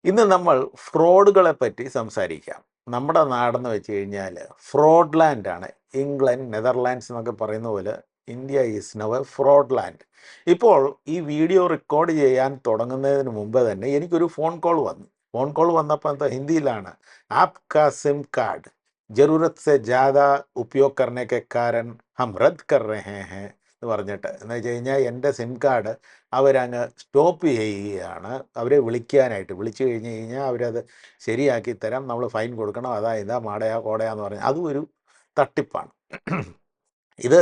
ഇന്ന് നമ്മൾ ഫ്രോഡുകളെ പറ്റി സംസാരിക്കാം. നമ്മുടെ നാടെന്ന് വെച്ച് കഴിഞ്ഞാൽ ഫ്രോഡ് ലാൻഡാണ്. ഇംഗ്ലണ്ട്, നെതർലാൻഡ്സ് എന്നൊക്കെ പറയുന്ന പോലെ India is now A fraud land. ഇപ്പോൾ ഈ വീഡിയോ റെക്കോർഡ് ചെയ്യാൻ തുടങ്ങുന്നതിന് മുമ്പ് തന്നെ എനിക്കൊരു ഫോൺ കോൾ വന്നു. ഫോൺ കോൾ വന്നപ്പോൾ എന്താ ഹിന്ദിയിലാണ്. ആപ്കാ സിം കാർഡ് ജറൂരത് സെ ജ്യാദ ഉപयोग करने के कारण हम रद्द कर रहे हैं എന്ന് പറഞ്ഞിട്ട്, എന്ന് വെച്ച് കഴിഞ്ഞാൽ എൻ്റെ സിം കാർഡ് അവരങ്ങ് സ്റ്റോപ്പ് ചെയ്യുകയാണ്. അവരെ വിളിച്ചു കഴിഞ്ഞ് കഴിഞ്ഞാൽ അവരത് ശരിയാക്കി തരാം, നമ്മൾ ഫൈൻ കൊടുക്കണം, അതാ ഇതാ മാടയാ കോടയാന്ന് പറഞ്ഞ് അതും ഒരു തട്ടിപ്പാണ്. ഇത്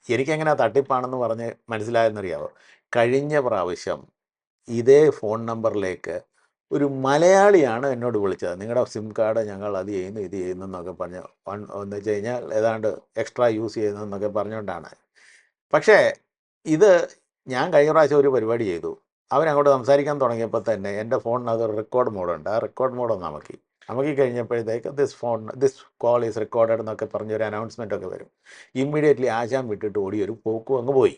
എനിക്കെങ്ങനെ തട്ടിപ്പാണെന്ന് പറഞ്ഞ് മനസ്സിലായെന്നറിയാമോ? കഴിഞ്ഞ പ്രാവശ്യം ഇതേ ഫോൺ നമ്പറിലേക്ക് ഒരു മലയാളിയാണ് എന്നോട് വിളിച്ചത്. നിങ്ങളുടെ സിം കാർഡ് ഞങ്ങൾ അത് ചെയ്യുന്നു ഇത് ചെയ്യുന്നു എന്നൊക്കെ പറഞ്ഞ് എന്ന് വെച്ച് കഴിഞ്ഞാൽ ഏതാണ്ട് എക്സ്ട്രാ യൂസ് ചെയ്യുന്നു എന്നൊക്കെ പറഞ്ഞുകൊണ്ടാണ്. പക്ഷേ ഇത് ഞാൻ കഴിഞ്ഞ പ്രാവശ്യം ഒരു പരിപാടി ചെയ്തു. അവരങ്ങോട്ട് സംസാരിക്കാൻ തുടങ്ങിയപ്പോൾ തന്നെ എൻ്റെ ഫോണിനകത്ത് റെക്കോർഡ് മോഡുണ്ട്. ആ റെക്കോർഡ് മോഡ് ഒന്ന് അമക്കി കഴിഞ്ഞപ്പോഴത്തേക്ക് ദിസ് കോൾ ഈസ് റെക്കോർഡഡ് എന്നൊക്കെ പറഞ്ഞൊരു അനൗൺസ്മെൻ്റ് ഒക്കെ വരും. ഇമ്മീഡിയറ്റ്ലി ആശാൻ വിട്ടിട്ട് ഓടി ഒരു പോക്കും അങ്ങ് പോയി.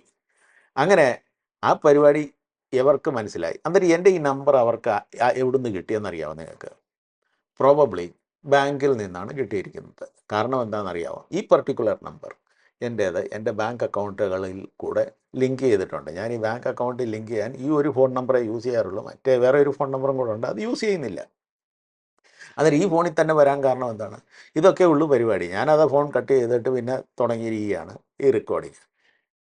അങ്ങനെ ആ പരിപാടി ഇവർക്ക് മനസ്സിലായി. അന്നേരം എൻ്റെ ഈ നമ്പർ അവർക്ക് എവിടുന്ന് കിട്ടിയെന്നറിയാമോ നിങ്ങൾക്ക്? പ്രോബബ്ലി ബാങ്കിൽ നിന്നാണ് കിട്ടിയിരിക്കുന്നത്. കാരണം എന്താണെന്നറിയാമോ? ഈ പർട്ടിക്കുലർ നമ്പർ എൻ്റെ ബാങ്ക് അക്കൗണ്ടുകളിൽ കൂടെ ലിങ്ക് ചെയ്തിട്ടുണ്ട്. ഞാൻ ഈ ബാങ്ക് അക്കൗണ്ടിൽ ലിങ്ക് ചെയ്യാൻ ഈ ഒരു ഫോൺ നമ്പറേ യൂസ് ചെയ്യാറുള്ളൂ. മറ്റേ വേറെ ഒരു ഫോൺ നമ്പറും കൂടെ ഉണ്ട്, അത് യൂസ് ചെയ്യുന്നില്ല. അന്നേരം ഈ ഫോണിൽ തന്നെ വരാൻ കാരണം എന്താണ്? ഇതൊക്കെ ഉള്ളൂ പരിപാടി. ഞാനത് ഫോൺ കട്ട് ചെയ്തിട്ട് പിന്നെ തുടങ്ങിയിരിക്കുകയാണ് ഈ റെക്കോർഡിങ്.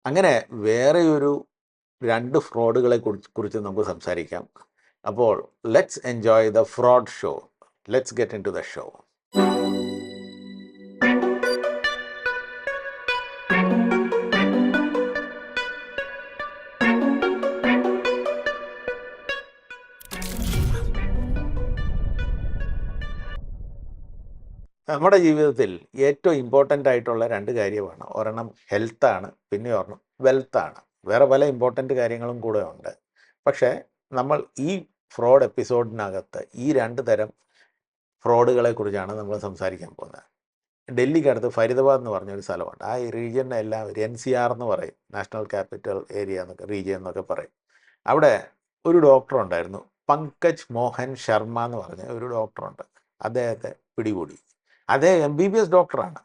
അങ്ങനെ വേറെ ഒരു 2 ഫ്രോഡുകളെ കുറിച്ച് നമുക്ക് സംസാരിക്കാം. അപ്പോൾ let's enjoy the fraud show. Let's get into the show. നമ്മുടെ ജീവിതത്തിൽ ഏറ്റവും ഇമ്പോർട്ടൻ്റ് ആയിട്ടുള്ള 2 കാര്യമാണ്. ഒരെണ്ണം ഹെൽത്താണ്, പിന്നെ ഒരെണ്ണം വെൽത്താണ്. വേറെ പല ഇമ്പോർട്ടൻ്റ് കാര്യങ്ങളും കൂടെ ഉണ്ട്. പക്ഷേ നമ്മൾ ഈ ഫ്രോഡ് എപ്പിസോഡിനകത്ത് ഈ 2 തരം ഫ്രോഡുകളെ കുറിച്ചാണ് നമ്മൾ സംസാരിക്കാൻ പോകുന്നത്. ഡൽഹിക്കടുത്ത് ഫരീദാബാദ് എന്ന് പറഞ്ഞൊരു സ്ഥലമുണ്ട്. ആ റീജിയനെ എല്ലാവരും NCR എന്ന് പറയും, നാഷണൽ ക്യാപിറ്റൽ ഏരിയ എന്നൊക്കെ, റീജിയൻ എന്നൊക്കെ പറയും. അവിടെ ഒരു ഡോക്ടർ ഉണ്ടായിരുന്നു, പങ്കജ് മോഹൻ ശർമ്മ എന്ന് പറഞ്ഞ ഒരു ഡോക്ടറുണ്ട്. അദ്ദേഹത്തെ പിടികൂടി. അദ്ദേഹം MBBS ഡോക്ടറാണ്.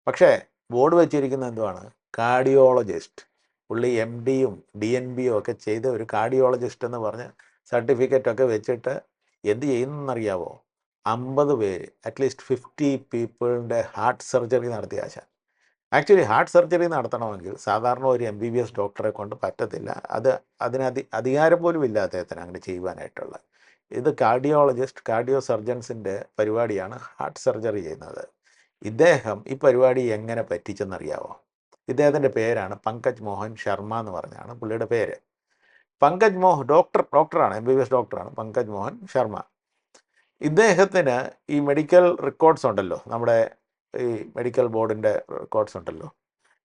പക്ഷേ ബോർഡ് വെച്ചിരിക്കുന്നത് എന്തുവാണ്? കാർഡിയോളജിസ്റ്റ്. പുള്ളി MDയും DNBയും ഒക്കെ ചെയ്ത ഒരു കാർഡിയോളജിസ്റ്റ് എന്ന് പറഞ്ഞ് സർട്ടിഫിക്കറ്റൊക്കെ വെച്ചിട്ട് എന്ത് ചെയ്യുന്നറിയാവോ? 50 പേര്, അറ്റ്ലീസ്റ്റ് 50 പീപ്പിളിൻ്റെ ഹാർട്ട് സർജറി നടത്തിയ ആശാൻ. ആക്ച്വലി ഹാർട്ട് സർജറി നടത്തണമെങ്കിൽ സാധാരണ ഒരു MBBS ഡോക്ടറെ കൊണ്ട് പറ്റത്തില്ല. അതിന് അധികാരം പോലും ഇല്ല അദ്ദേഹത്തിന് അങ്ങനെ ചെയ്യുവാനായിട്ടുള്ള. ഇത് കാർഡിയോ സർജൻസിൻ്റെ പരിപാടിയാണ് ഹാർട്ട് സർജറി ചെയ്യുന്നത്. ഇദ്ദേഹം ഈ പരിപാടി എങ്ങനെ പറ്റിച്ചെന്നറിയാവോ? ഇദ്ദേഹത്തിൻ്റെ പേരാണ് പങ്കജ് മോഹൻ ശർമ്മ എന്ന് പറഞ്ഞാണ് പുള്ളിയുടെ പേര്. പങ്കജ് ഡോക്ടറാണ്, MBBS ഡോക്ടറാണ് പങ്കജ് മോഹൻ ശർമ്മ. ഇദ്ദേഹത്തിന് ഈ മെഡിക്കൽ റെക്കോർഡ്സ് ഉണ്ടല്ലോ, നമ്മുടെ ഈ മെഡിക്കൽ ബോർഡിൻ്റെ റെക്കോർഡ്സ് ഉണ്ടല്ലോ.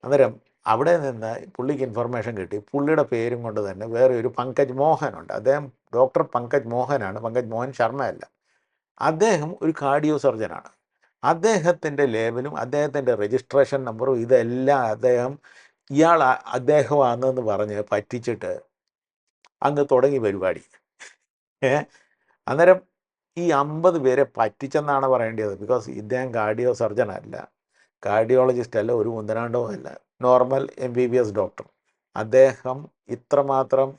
അന്നേരം അവിടെ നിന്ന് പുള്ളിക്ക് ഇൻഫർമേഷൻ കിട്ടി. പുള്ളിയുടെ പേരും കൊണ്ട് തന്നെ വേറെ ഒരു പങ്കജ് മോഹനുണ്ട്. അദ്ദേഹം ഡോക്ടർ പങ്കജ് മോഹനാണ്, പങ്കജ് മോഹൻ ശർമ്മയല്ല. അദ്ദേഹം ഒരു കാർഡിയോ സർജനാണ്. അദ്ദേഹത്തിൻ്റെ ലേബലും അദ്ദേഹത്തിൻ്റെ രജിസ്ട്രേഷൻ നമ്പറും ഇതെല്ലാം അദ്ദേഹമാണെന്ന് പറഞ്ഞ് പറ്റിച്ചിട്ട് അങ്ങ് തുടങ്ങി പരിപാടി. അന്നേരം ഈ 50 പേരെ പറ്റിച്ചെന്നാണ് പറയേണ്ടത്. ബിക്കോസ് ഇദ്ദേഹം കാർഡിയോ സർജനല്ല, കാർഡിയോളജിസ്റ്റ് അല്ല, ഒരു മുന്തനാണ്ടോ അല്ല, നോർമൽ MBBS ഡോക്ടർ. അദ്ദേഹം ഇത്രമാത്രം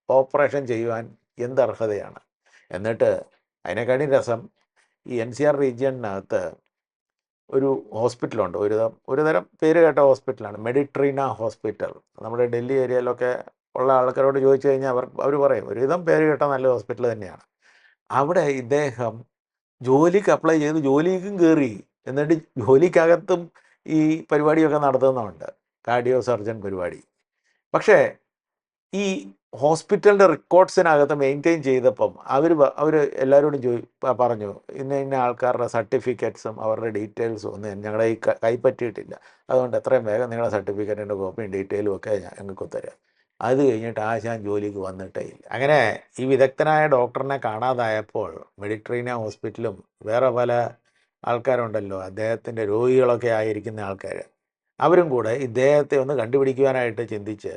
ഓപ്പറേഷൻ ചെയ്യുവാൻ എന്ത് അർഹതയാണ്? എന്നിട്ട് അതിനെക്കാളും രസം, ഈ NCR റീജിയണിനകത്ത് ഒരു ഹോസ്പിറ്റലുണ്ട്, ഒരു തരം പേര് കേട്ട ഹോസ്പിറ്റലാണ്, മെഡിട്രീന ഹോസ്പിറ്റൽ. നമ്മുടെ ഡൽഹി ഏരിയയിലൊക്കെ ഉള്ള ആൾക്കാരോട് ചോദിച്ചു കഴിഞ്ഞാൽ അവർ പറയും ഒരുവിധം പേര് കേട്ട നല്ല ഹോസ്പിറ്റൽ തന്നെയാണ്. അവിടെ ഇദ്ദേഹം ജോലിക്ക് അപ്ലൈ ചെയ്ത് ജോലിക്കും കയറി. എന്നിട്ട് ജോലിക്കകത്തും ഈ പരിപാടിയൊക്കെ നടത്തുന്നുണ്ട്, കാർഡിയോ സർജൻ പരിപാടി. പക്ഷേ ഈ ഹോസ്പിറ്റലിൻ്റെ റെക്കോർഡ്സിനകത്ത് മെയിൻറ്റെയിൻ ചെയ്തപ്പം അവർ എല്ലാവരോടും പറഞ്ഞു ഇന്ന ആൾക്കാരുടെ സർട്ടിഫിക്കറ്റ്സും അവരുടെ ഡീറ്റെയിൽസും ഒന്നും ഞങ്ങളുടെ ഈ കൈപ്പറ്റിയിട്ടില്ല. അതുകൊണ്ട് എത്രയും വേഗം നിങ്ങളുടെ സർട്ടിഫിക്കറ്റിൻ്റെ കോപ്പിയും ഡീറ്റെയിലും ഒക്കെ ഞങ്ങൾക്ക് തരാം. അത് കഴിഞ്ഞിട്ട് ആശാൻ ജോലിക്ക് വന്നിട്ടേ ഇല്ല. അങ്ങനെ ഈ വിദഗ്ധനായ ഡോക്ടറിനെ കാണാതായപ്പോൾ മെഡിട്രീന ഹോസ്പിറ്റലും വേറെ പല ആൾക്കാരുണ്ടല്ലോ, അദ്ദേഹത്തിൻ്റെ രോഗികളൊക്കെ ആയിരിക്കുന്ന ആൾക്കാർ, അവരും കൂടെ ഇദ്ദേഹത്തെ ഒന്ന് കണ്ടുപിടിക്കുവാനായിട്ട് ചിന്തിച്ച്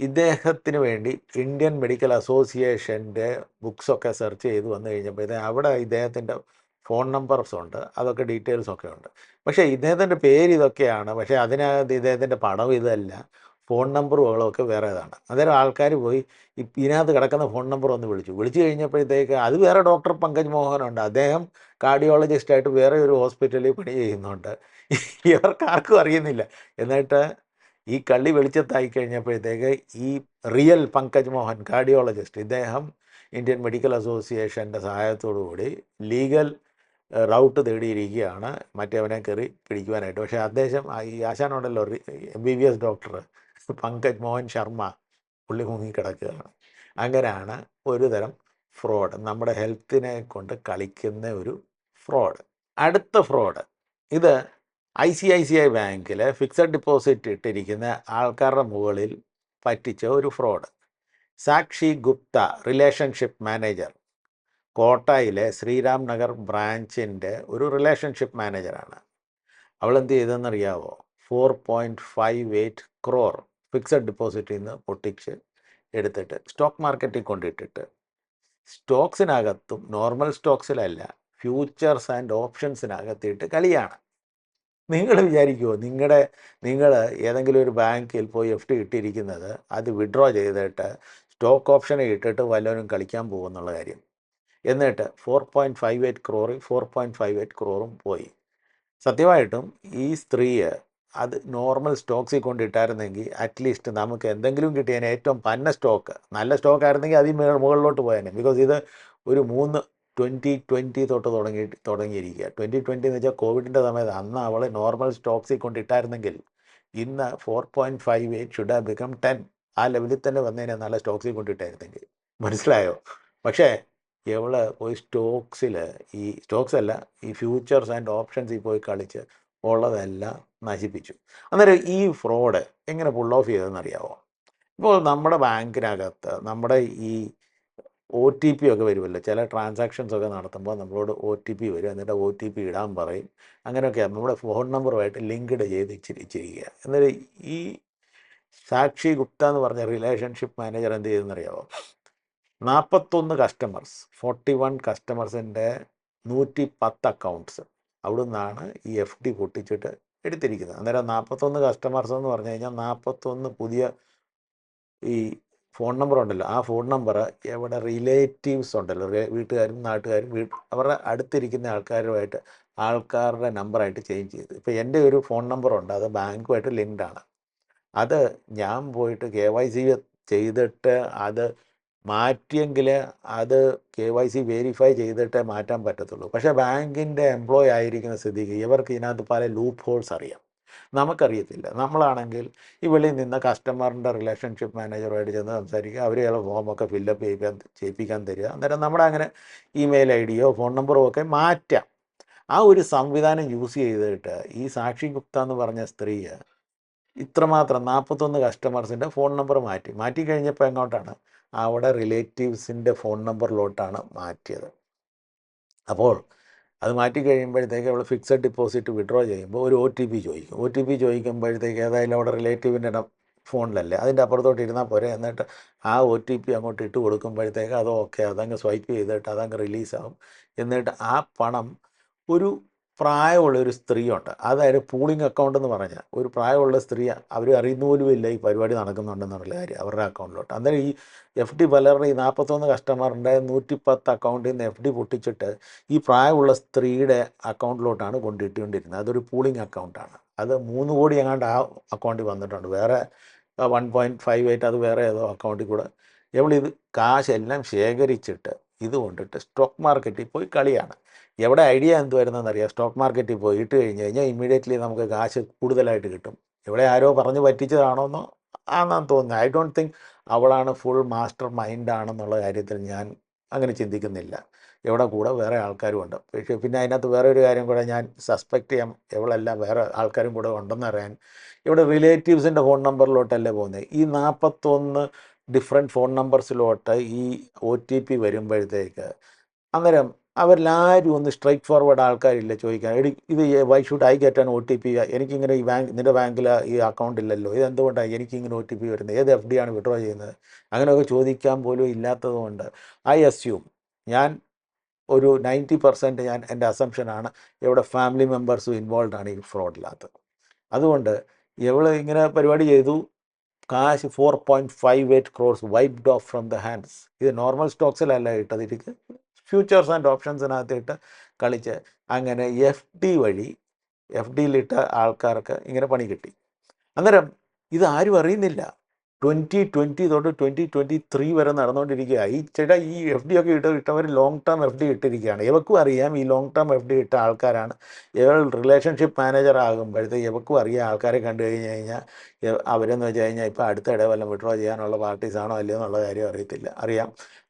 ഇദ്ദേഹത്തിന് വേണ്ടി ഇന്ത്യൻ മെഡിക്കൽ അസോസിയേഷൻ്റെ ബുക്സൊക്കെ സെർച്ച് ചെയ്ത് വന്നു കഴിഞ്ഞപ്പോഴത്തേക്ക് അവിടെ ഇദ്ദേഹത്തിൻ്റെ ഫോൺ നമ്പർസ് ഉണ്ട്, അതൊക്കെ ഡീറ്റെയിൽസൊക്കെ ഉണ്ട്. പക്ഷേ ഇദ്ദേഹത്തിൻ്റെ പേര് ഇതൊക്കെയാണ്, പക്ഷേ അതിനകത്ത് ഇദ്ദേഹത്തിൻ്റെ പടം ഇതല്ല, ഫോൺ നമ്പറുകളൊക്കെ വേറേതാണ്. അന്നേരം ആൾക്കാർ പോയി ഇതിനകത്ത് കിടക്കുന്ന ഫോൺ നമ്പർ ഒന്ന് വിളിച്ചു കഴിഞ്ഞപ്പോഴത്തേക്ക് അത് വേറെ ഡോക്ടർ പങ്കജ് മോഹനുണ്ട്, അദ്ദേഹം കാർഡിയോളജിസ്റ്റായിട്ട് വേറെ ഒരു ഹോസ്പിറ്റലിൽ പണി ചെയ്യുന്നുണ്ട്. ഇവർക്കാർക്കും അറിയുന്നില്ല. എന്നിട്ട് ഈ കള്ളി വെളിച്ചത്തായി കഴിഞ്ഞപ്പോഴത്തേക്ക് ഈ റിയൽ പങ്കജ് മോഹൻ കാർഡിയോളജിസ്റ്റ് ഇദ്ദേഹം ഇന്ത്യൻ മെഡിക്കൽ അസോസിയേഷൻ്റെ സഹായത്തോടു കൂടി ലീഗൽ റൗട്ട് തേടിയിരിക്കുകയാണ് മറ്റേവനെ കയറി പിടിക്കുവാനായിട്ട്. പക്ഷേ അദ്ദേഹം ഈ ആശാനുണ്ടല്ലോ MBBS ഡോക്ടർ പങ്കജ് മോഹൻ ശർമ്മ, പുള്ളി മുങ്ങിക്കിടക്കുകയാണ്. അങ്ങനെയാണ് ഒരു തരം ഫ്രോഡ്, നമ്മുടെ ഹെൽത്തിനെ കൊണ്ട് കളിക്കുന്ന ഒരു ഫ്രോഡ്. അടുത്ത ഫ്രോഡ്, ഇത് ICICI ബാങ്കിൽ ഫിക്സഡ് ഡിപ്പോസിറ്റ് ഇട്ടിരിക്കുന്ന ആൾക്കാരുടെ മുകളിൽ പറ്റിച്ച ഒരു ഫ്രോഡ്. സാക്ഷി ഗുപ്ത, റിലേഷൻഷിപ്പ് മാനേജർ, കോട്ടയിലെ ശ്രീരാം നഗർ ബ്രാഞ്ചിൻ്റെ ഒരു റിലേഷൻഷിപ്പ് മാനേജറാണ്. അവളെന്ത് ചെയ്തെന്നറിയാവോ? 4.58 crore ഫിക്സഡ് ഡിപ്പോസിറ്റിൽ നിന്ന് പൊട്ടിച്ച് എടുത്തിട്ട് സ്റ്റോക്ക് മാർക്കറ്റിൽ കൊണ്ടിട്ടിട്ട് സ്റ്റോക്സിനകത്തും നോർമൽ സ്റ്റോക്സിലല്ല ഫ്യൂച്ചേഴ്സ് ആൻഡ് ഓപ്ഷൻസിനകത്തിട്ട് കളിയാണ്. നിങ്ങൾ വിചാരിക്കുമോ നിങ്ങൾ ഏതെങ്കിലും ഒരു ബാങ്കിൽ പോയി FD ഇട്ടിരിക്കുന്നത് അത് വിഡ്രോ ചെയ്തിട്ട് സ്റ്റോക്ക് ഓപ്ഷനെ ഇട്ടിട്ട് വല്ലവരും കളിക്കാൻ പോകുന്നുള്ള കാര്യം? എന്നിട്ട് 4.58 crore 4.58 crore പോയി. സത്യമായിട്ടും ഈ സ്ത്രീ അത് നോർമൽ സ്റ്റോക്സിൽ കൊണ്ടിട്ടായിരുന്നെങ്കിൽ അറ്റ്ലീസ്റ്റ് നമുക്ക് എന്തെങ്കിലും കിട്ടിയേനെ. ഏറ്റവും പന്ന സ്റ്റോക്ക്, നല്ല സ്റ്റോക്ക് ആയിരുന്നെങ്കിൽ അതിൽ മുകളിലോട്ട് പോയേനെ. ബിക്കോസ് ഇത് ഒരു 2020 തൊട്ട് തുടങ്ങിയിരിക്കുക. 2020 എന്ന് വെച്ചാൽ കോവിഡിൻ്റെ സമയത്ത്. അന്ന് അവൾ നോർമൽ സ്റ്റോക്സിൽ കൊണ്ടിട്ടായിരുന്നെങ്കിൽ ഇന്ന് 4.58 ഷുഡ് ഹാവ് ബിക്കം 10. ആ ലെവലിൽ തന്നെ വന്നതിനെ നല്ല സ്റ്റോക്സിൽ കൊണ്ടിട്ടായിരുന്നെങ്കിൽ. മനസ്സിലായോ? പക്ഷേ ഇവള് പോയി സ്റ്റോക്സ് അല്ല, ഈ ഫ്യൂച്ചേഴ്സ് ആൻഡ് ഓപ്ഷൻസിൽ പോയി കളിച്ച് ഉള്ളതെല്ലാം നശിപ്പിച്ചു. അന്നേരം ഈ ഫ്രോഡ് എങ്ങനെ പുൾ ഓഫ് ചെയ്തതെന്നറിയാമോ? ഇപ്പോൾ നമ്മുടെ ബാങ്കിനകത്ത് നമ്മുടെ ഈ OTP ഒക്കെ വരുമല്ലോ, ചില ട്രാൻസാക്ഷൻസ് ഒക്കെ നടത്തുമ്പോൾ നമ്മളോട് OTP വരും, എന്നിട്ട് OTP ഇടാൻ പറയും. അങ്ങനെയൊക്കെ നമ്മുടെ ഫോൺ നമ്പറുമായിട്ട് ലിങ്ക്ഡ് ചെയ്ത് ഇച്ചിരിക്കുക. എന്നിട്ട് ഈ സാക്ഷി ഗുപ്ത എന്ന് പറഞ്ഞ റിലേഷൻഷിപ്പ് മാനേജർ എന്ത് ചെയ്തെന്നറിയാമോ? 41 കസ്റ്റമേഴ്സ്, 41 കസ്റ്റമേഴ്സിൻ്റെ 110 അക്കൗണ്ട്സ് അവിടെ നിന്നാണ് ഈ FD പൊട്ടിച്ചിട്ട് എടുത്തിരിക്കുന്നത്. അന്നേരം 41 കസ്റ്റമേഴ്സ് എന്ന് പറഞ്ഞു കഴിഞ്ഞാൽ 41 പുതിയ ഈ ഫോൺ നമ്പർ ഉണ്ടല്ലോ, ആ ഫോൺ നമ്പർ എവിടെ റിലേറ്റീവ്സ് ഉണ്ടല്ലോ, വീട്ടുകാരും നാട്ടുകാരും അവരുടെ അടുത്തിരിക്കുന്ന ആൾക്കാരുടെ നമ്പറായിട്ട് ചേഞ്ച് ചെയ്ത്. ഇപ്പോൾ എൻ്റെ ഒരു ഫോൺ നമ്പറുണ്ട്, അത് ബാങ്കുമായിട്ട് ലിങ്ക്ഡാണ്. അത് ഞാൻ പോയിട്ട് KYC ചെയ്തിട്ട് അത് മാറ്റിയെങ്കിൽ അത് KYC വെരിഫൈ ചെയ്തിട്ടേ മാറ്റാൻ പറ്റത്തുള്ളൂ. പക്ഷേ ബാങ്കിൻ്റെ എംപ്ലോയി ആയിരിക്കുന്ന സ്ഥിതിക്ക് ഇവർക്ക് ഇതിനകത്ത് പല ലൂപ്പ് ഹോൾസ് അറിയാം, നമുക്കറിയത്തില്ല. നമ്മളാണെങ്കിൽ ഈ വെളിയിൽ നിന്ന് കസ്റ്റമറിൻ്റെ റിലേഷൻഷിപ്പ് മാനേജറുമായിട്ട് ചെന്ന് സംസാരിക്കുക, അവർ ചില ഫോമൊക്കെ ഫില്ലപ്പ് ചെയ്യിപ്പിക്കാൻ തരിക. അന്നേരം നമ്മുടെ അങ്ങനെ ഇമെയിൽ ID യോ ഫോൺ നമ്പറോ ഒക്കെ മാറ്റാം. ആ ഒരു സംവിധാനം യൂസ് ചെയ്തിട്ട് ഈ സാക്ഷി ഗുപ്ത എന്ന് പറഞ്ഞ സ്ത്രീ ഇത്രമാത്രം 41 കസ്റ്റമേഴ്സിൻ്റെ ഫോൺ നമ്പർ മാറ്റി കഴിഞ്ഞപ്പോൾ എങ്ങോട്ടാണ്? അവിടെ റിലേറ്റീവ്സിൻ്റെ ഫോൺ നമ്പറിലോട്ടാണ് മാറ്റിയത്. അപ്പോൾ അത് മാറ്റി കഴിയുമ്പോഴത്തേക്ക് അവൾ ഫിക്സഡ് ഡിപ്പോസിറ്റ് വിഡ്രോ ചെയ്യുമ്പോൾ ഒരു OTP ചോദിക്കും. OTP ചോദിക്കുമ്പോഴത്തേക്ക് ഏതായാലും അവിടെ റിലേറ്റീവിൻ്റെ ഫോണിലല്ലേ, അതിൻ്റെ അപ്പുറത്തോട്ട് ഇരുന്നാൽ പോരെ. എന്നിട്ട് ആ OTP അങ്ങോട്ട് ഇട്ട് കൊടുക്കുമ്പോഴത്തേക്ക് അത് ഓക്കെ, അതങ്ങ് സ്വൈപ്പ് ചെയ്തിട്ട് അതങ്ങ് റിലീസാകും. എന്നിട്ട് ആ പണം ഒരു പ്രായമുള്ളൊരു സ്ത്രീയുണ്ട്, അതായത് പൂളിംഗ് അക്കൗണ്ട് എന്ന് പറഞ്ഞാൽ ഒരു പ്രായമുള്ള സ്ത്രീ, അവർ അറിയുന്ന പോലുമില്ല ഈ പരിപാടി നടക്കുന്നുണ്ടെന്നുള്ള കാര്യം അവരുടെ അക്കൗണ്ടിലോട്ട്. അന്നേരം ഈ FD പലരുടെ ഈ 41 കസ്റ്റമറിൻ്റെ 110 അക്കൗണ്ടിൽ നിന്ന് FD പൊട്ടിച്ചിട്ട് ഈ പ്രായമുള്ള സ്ത്രീയുടെ അക്കൗണ്ടിലോട്ടാണ് കൊണ്ടിട്ടുകൊണ്ടിരുന്നത്. അതൊരു പൂളിംഗ് അക്കൗണ്ടാണ്. അത് 3 കോടി എങ്ങാണ്ട് ആ അക്കൗണ്ടിൽ വന്നിട്ടുണ്ട്. വേറെ 1.58 അത് വേറെ ഏതോ അക്കൗണ്ടിൽ കൂടെ ഇവളിത് കാശെല്ലാം ശേഖരിച്ചിട്ട് ഇത് കൊണ്ടിട്ട് സ്റ്റോക്ക് മാർക്കറ്റിൽ പോയി കളിയാണ്. എവിടെ ഐഡിയ എന്തുവരുന്നതെന്നറിയാം? സ്റ്റോക്ക് മാർക്കറ്റിൽ പോയി ഇട്ട് കഴിഞ്ഞാൽ ഇമ്മീഡിയറ്റ്ലി നമുക്ക് കാശ് കൂടുതലായിട്ട് കിട്ടും. ഇവിടെ ആരോ പറഞ്ഞ് പറ്റിച്ചതാണോന്നോ ആണെന്ന് തോന്നുന്നു. ഐ ഡോണ്ട് തിങ്ക് അവളാണ് ഫുൾ മാസ്റ്റർ മൈൻഡാണെന്നുള്ള കാര്യത്തിൽ ഞാൻ അങ്ങനെ ചിന്തിക്കുന്നില്ല. ഇവിടെ കൂടെ വേറെ ആൾക്കാരും ഉണ്ട്. പക്ഷേ പിന്നെ അതിനകത്ത് വേറെ ഒരു കാര്യം കൂടെ ഞാൻ സസ്പെക്റ്റ് ചെയ്യാം, ഇവളെല്ലാം വേറെ ആൾക്കാരും കൂടെ ഉണ്ടെന്നറിയാൻ. ഇവിടെ റിലേറ്റീവ്സിൻ്റെ ഫോൺ നമ്പറിലോട്ടല്ലേ പോകുന്നത്. ഈ 41 ഡിഫറെൻറ്റ് ഫോൺ നമ്പേഴ്സിലോട്ട് ഈ OTP വരുമ്പോഴത്തേക്ക് അന്നേരം അവരിലാരും ഒന്ന് സ്ട്രൈറ്റ് ഫോർവേഡ് ആൾക്കാരില്ല ചോദിക്കാൻ. എടി ഇത് why should I get an OTP? എനിക്കിങ്ങനെ ഈ നിൻ്റെ ബാങ്കിൽ ഈ അക്കൗണ്ട് ഇല്ലല്ലോ, ഇതെന്തുകൊണ്ടാണ് എനിക്കിങ്ങനെ OTP വരുന്നത്, ഏത് FD ആണ് വിഡ്രോ ചെയ്യുന്നത്, അങ്ങനെയൊക്കെ ചോദിക്കാൻ പോലും ഇല്ലാത്തതുകൊണ്ട് ഐ അസ്യൂം, ഞാൻ ഒരു 90% ഞാൻ എൻ്റെ അസംഷനാണ് ഇവിടെ ഫാമിലി മെമ്പേഴ്സും ഇൻവോൾവ് ആണ് ഈ ഫ്രോഡിനകത്ത്. അതുകൊണ്ട് ഇവൾ ഇങ്ങനെ പരിപാടി ചെയ്തു, കാശ് 4.58 crores wiped off from the hands. ഇത് നോർമൽ സ്റ്റോക്സിലല്ല ഇട്ടത്, ഇത് ഫ്യൂച്ചേഴ്സ് ആൻഡ് ഓപ്ഷൻസിനകത്ത് ഇട്ട് കളിച്ച് അങ്ങനെ വഴി FDയിലിട്ട ആൾക്കാർക്ക് ഇങ്ങനെ പണി കിട്ടി. അന്നേരം ഇത് ആരും അറിയുന്നില്ല. 2020 തൊട്ട് 2023 വരെ നടന്നുകൊണ്ടിരിക്കുക. ഈ FD ഒക്കെ ഇട്ടവർ ലോങ് ടേം FD ഇട്ടിരിക്കുകയാണ്. ഇവക്കും അറിയാം ഈ ലോങ് ടേം FD ഇട്ട ആൾക്കാരാണ്. ഇവൾ റിലേഷൻഷിപ്പ് മാനേജർ ആകുമ്പോഴത്തേക്ക് ഇവക്കും അറിയാം ആൾക്കാരെ കണ്ടു കഴിഞ്ഞ് കഴിഞ്ഞാൽ അവരെന്ന് വെച്ച് കഴിഞ്ഞാൽ ഇപ്പോൾ അടുത്തിടെ വല്ലതും വിഡ്രോ ചെയ്യാനുള്ള പാർട്ടീസാണോ അല്ലയോ എന്നുള്ള കാര്യം അറിയാം.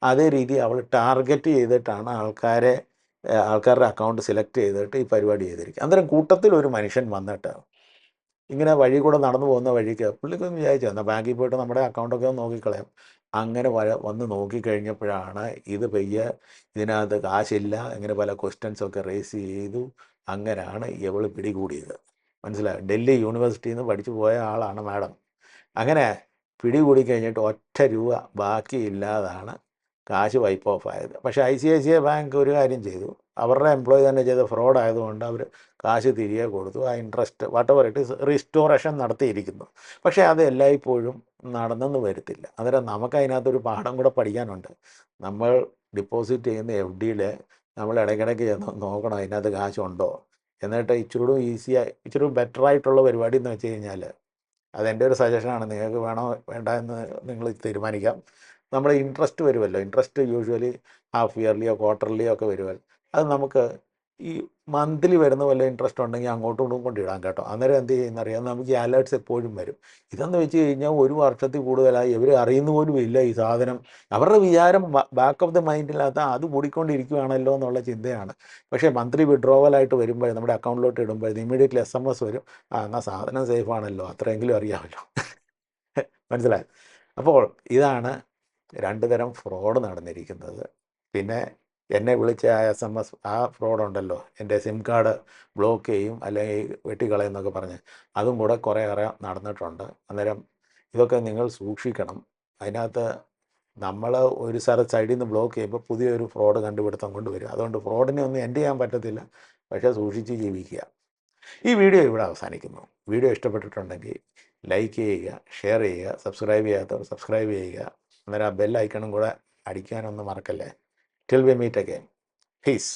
അതേ രീതി അവൾ ടാർഗറ്റ് ചെയ്തിട്ടാണ് ആൾക്കാരുടെ അക്കൗണ്ട് സെലക്ട് ചെയ്തിട്ട് ഈ പരിപാടി ചെയ്തിരിക്കുക. അന്നേരം കൂട്ടത്തിൽ ഒരു മനുഷ്യൻ വന്നിട്ട് ഇങ്ങനെ വഴി കൂടെ നടന്നു പോകുന്ന വഴിക്ക് പുള്ളിക്കൊന്ന് വിചാരിച്ചു എന്നാൽ ബാങ്കിൽ പോയിട്ട് നമ്മുടെ അക്കൗണ്ടൊക്കെ ഒന്ന് നോക്കിക്കളയാം. അങ്ങനെ വന്ന് നോക്കിക്കഴിഞ്ഞപ്പോഴാണ് ഇത് ഇതിനകത്ത് കാശില്ല, ഇങ്ങനെ പല ക്വസ്റ്റ്യൻസൊക്കെ റേസ് ചെയ്തു. അങ്ങനെയാണ് ഇവൾ പിടികൂടിയത്. മനസ്സിലായോ? ഡൽഹി യൂണിവേഴ്സിറ്റിയിൽ നിന്ന് പഠിച്ചു പോയ ആളാണ് മാഡം. അങ്ങനെ പിടികൂടി കഴിഞ്ഞിട്ട് ₹1 ബാക്കിയില്ലാതാണ് കാശ് വൈപ്പ് ഓഫ് ആയത്. പക്ഷേ ICICI ബാങ്ക് ഒരു കാര്യം ചെയ്തു, അവരുടെ എംപ്ലോയി തന്നെ ചെയ്ത ഫ്രോഡ് ആയതുകൊണ്ട് അവർ കാശ് തിരികെ കൊടുത്തു. ആ interest whatever it is restoration നടത്തിയിരിക്കുന്നു. പക്ഷേ അത് എല്ലായ്പ്പോഴും നടന്നെന്ന് വരത്തില്ല. അന്നേരം നമുക്ക് അതിനകത്തൊരു പാഠം കൂടെ പഠിക്കാനുണ്ട്. നമ്മൾ ഡിപ്പോസിറ്റ് ചെയ്യുന്ന FDയിൽ നമ്മൾ ഇടയ്ക്കിടയ്ക്ക് ചെന്ന് നോക്കണം അതിനകത്ത് കാശുണ്ടോ. എന്നിട്ട് ഇച്ചിരി ബെറ്ററായിട്ടുള്ള പരിപാടി എന്ന് വെച്ച് കഴിഞ്ഞാൽ, അതെൻ്റെ ഒരു സജഷനാണ്, നിങ്ങൾക്ക് വേണോ വേണ്ട എന്ന് നിങ്ങൾ തീരുമാനിക്കാം. നമ്മുടെ ഇൻട്രസ്റ്റ് വരുമല്ലോ, ഇൻട്രസ്റ്റ് യൂഷ്വലി ഹാഫ് ഇയർലിയോ ക്വാർട്ടർലിയോ ഒക്കെ വരുമല്ലോ. അത് നമുക്ക് ഈ മന്ത്ലി വരുന്ന വല്ല ഇൻട്രസ്റ്റ് ഉണ്ടെങ്കിൽ അങ്ങോട്ടും ഇങ്ങോട്ടും കൊണ്ടിടാം കേട്ടോ. അന്നേരം എന്ത് ചെയ്യുന്നറിയാം, നമുക്ക് ഈ അലേർട്ട്സ് എപ്പോഴും വരും. ഇതെന്ന് വെച്ച് കഴിഞ്ഞാൽ 1 വർഷത്തിൽ കൂടുതലായി ഇവർ അറിയുന്ന പോലും ഇല്ല ഈ സാധനം. അവരുടെ വിചാരം ബാക്ക് ഓഫ് ദ മൈൻഡിനകത്ത് അത് കൂടിക്കൊണ്ടിരിക്കുകയാണല്ലോ എന്നുള്ള ചിന്തയാണ്. പക്ഷേ മന്ത്ലി വിഡ്രോവലായിട്ട് വരുമ്പോൾ നമ്മുടെ അക്കൗണ്ടിലോട്ട് ഇടുമ്പോൾ ഇമ്മീഡിയറ്റ്ലി SMS വരും, എന്നാൽ സാധനം സേഫ് ആണല്ലോ, അത്രയെങ്കിലും അറിയാമല്ലോ. മനസ്സിലായി? അപ്പോൾ ഇതാണ് 2 തരം ഫ്രോഡ് നടന്നിരിക്കുന്നത്. പിന്നെ എന്നെ വിളിച്ച SMS ആ ഫ്രോഡുണ്ടല്ലോ, എൻ്റെ സിം കാർഡ് ബ്ലോക്ക് ചെയ്യും അല്ലെങ്കിൽ വെട്ടിക്കളയെന്നൊക്കെ പറഞ്ഞ് അതും കൂടെ കുറേയേറെ നടന്നിട്ടുണ്ട്. അന്നേരം ഇതൊക്കെ നിങ്ങൾ സൂക്ഷിക്കണം. അതിനകത്ത് നമ്മൾ ഒരു സൈഡിൽ നിന്ന് ബ്ലോക്ക് ചെയ്യുമ്പോൾ പുതിയൊരു ഫ്രോഡ് കണ്ടുപിടുത്തം കൊണ്ടുവരും. അതുകൊണ്ട് ഫ്രോഡിനെ ഒന്നും എൻഡ് ചെയ്യാൻ പറ്റത്തില്ല, പക്ഷേ സൂക്ഷിച്ച് ജീവിക്കുക. ഈ വീഡിയോ ഇവിടെ അവസാനിക്കുന്നു. വീഡിയോ ഇഷ്ടപ്പെട്ടിട്ടുണ്ടെങ്കിൽ ലൈക്ക് ചെയ്യുക, ഷെയർ ചെയ്യുക, സബ്സ്ക്രൈബ് ചെയ്യാത്തവർ സബ്സ്ക്രൈബ് ചെയ്യുക. അന്നേരം ആ ബെൽ ഐക്കണും കൂടെ അടിക്കാനൊന്നും മറക്കല്ലേ. Till we meet again. Peace.